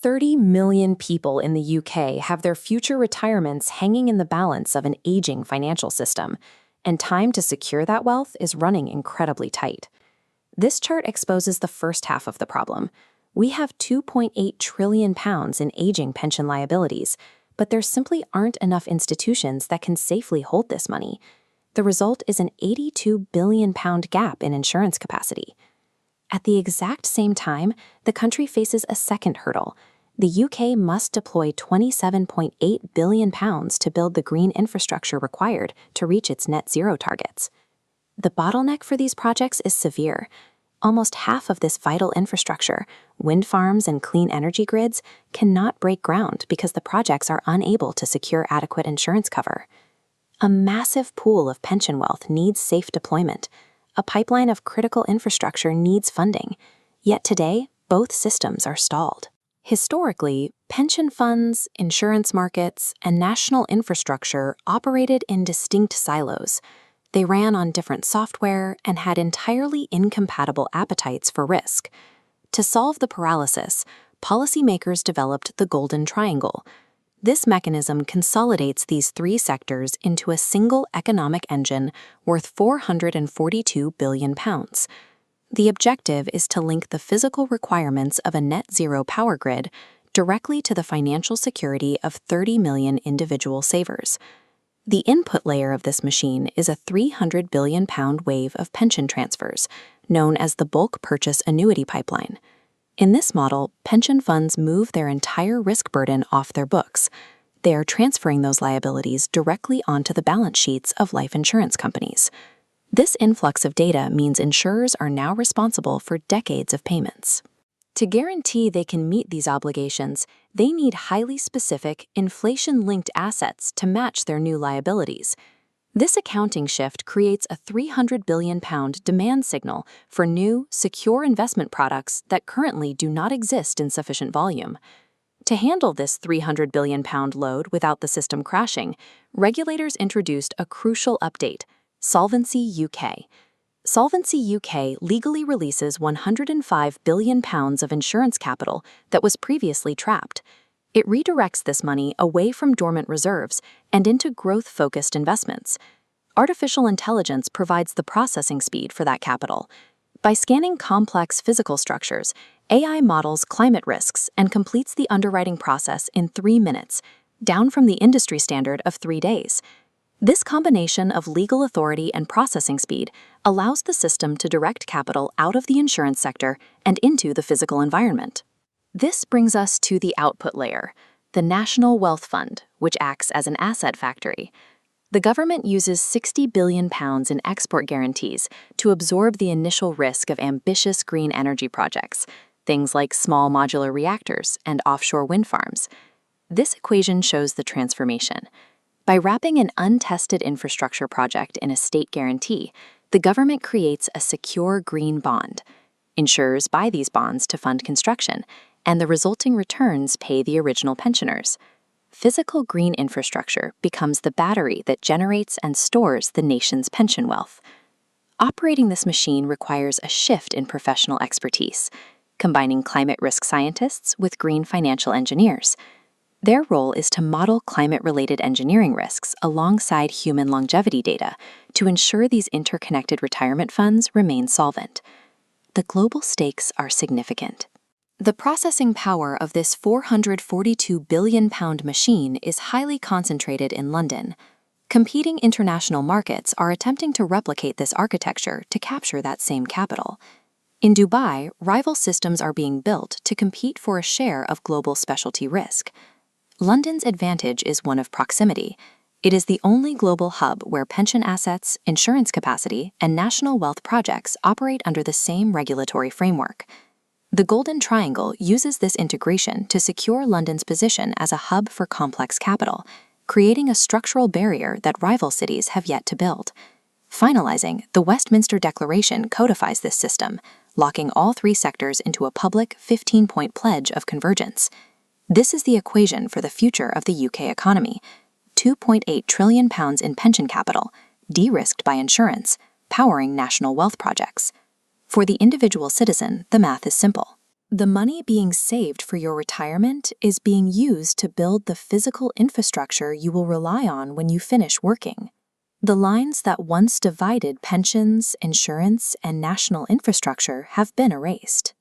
30 million people in the UK have their future retirements hanging in the balance of an aging financial system, and time to secure that wealth is running incredibly tight. This chart exposes the first half of the problem. We have £2.8 trillion in aging pension liabilities, but there simply aren't enough institutions that can safely hold this money. The result is an £82 billion gap in insurance capacity. At the exact same time, the country faces a second hurdle. The UK must deploy £27.8 billion to build the green infrastructure required to reach its net zero targets. The bottleneck for these projects is severe. Almost half of this vital infrastructure, wind farms and clean energy grids, cannot break ground because the projects are unable to secure adequate insurance cover. A massive pool of pension wealth needs safe deployment. A pipeline of critical infrastructure needs funding. Yet today, both systems are stalled. Historically, pension funds, insurance markets, and national infrastructure operated in distinct silos. They ran on different software and had entirely incompatible appetites for risk. To solve the paralysis, policymakers developed the Golden Triangle. This mechanism consolidates these three sectors into a single economic engine worth £442 billion. The objective is to link the physical requirements of a net zero power grid directly to the financial security of 30 million individual savers. The input layer of this machine is a £300 billion wave of pension transfers, known as the bulk purchase annuity pipeline. In this model, pension funds move their entire risk burden off their books. They are transferring those liabilities directly onto the balance sheets of life insurance companies. This influx of data means insurers are now responsible for decades of payments. To guarantee they can meet these obligations, they need highly specific, inflation-linked assets to match their new liabilities. This accounting shift creates a £300 billion demand signal for new, secure investment products that currently do not exist in sufficient volume. To handle this £300 billion load without the system crashing, regulators introduced a crucial update: Solvency UK. Solvency UK legally releases £105 billion of insurance capital that was previously trapped. It redirects this money away from dormant reserves and into growth-focused investments. Artificial intelligence provides the processing speed for that capital. By scanning complex physical structures, AI models climate risks and completes the underwriting process in 3 minutes, down from the industry standard of 3 days. This combination of legal authority and processing speed allows the system to direct capital out of the insurance sector and into the physical environment. This brings us to the output layer, the National Wealth Fund, which acts as an asset factory. The government uses £60 billion in export guarantees to absorb the initial risk of ambitious green energy projects, things like small modular reactors and offshore wind farms. This equation shows the transformation. By wrapping an untested infrastructure project in a state guarantee, the government creates a secure green bond. Insurers buy these bonds to fund construction, and the resulting returns pay the original pensioners. Physical green infrastructure becomes the battery that generates and stores the nation's pension wealth. Operating this machine requires a shift in professional expertise, combining climate risk scientists with green financial engineers. Their role is to model climate-related engineering risks alongside human longevity data to ensure these interconnected retirement funds remain solvent. The global stakes are significant. The processing power of this £442 billion machine is highly concentrated in London. Competing international markets are attempting to replicate this architecture to capture that same capital. In Dubai, rival systems are being built to compete for a share of global specialty risk. London's advantage is one of proximity. It is the only global hub where pension assets, insurance capacity, and national wealth projects operate under the same regulatory framework. The Golden Triangle uses this integration to secure London's position as a hub for complex capital, creating a structural barrier that rival cities have yet to build. Finalizing, the Westminster Declaration codifies this system, locking all three sectors into a public 15-point pledge of convergence. This is the equation for the future of the UK economy: £2.8 trillion in pension capital, de-risked by insurance, powering national wealth projects. For the individual citizen, the math is simple. The money being saved for your retirement is being used to build the physical infrastructure you will rely on when you finish working. The lines that once divided pensions, insurance, and national infrastructure have been erased.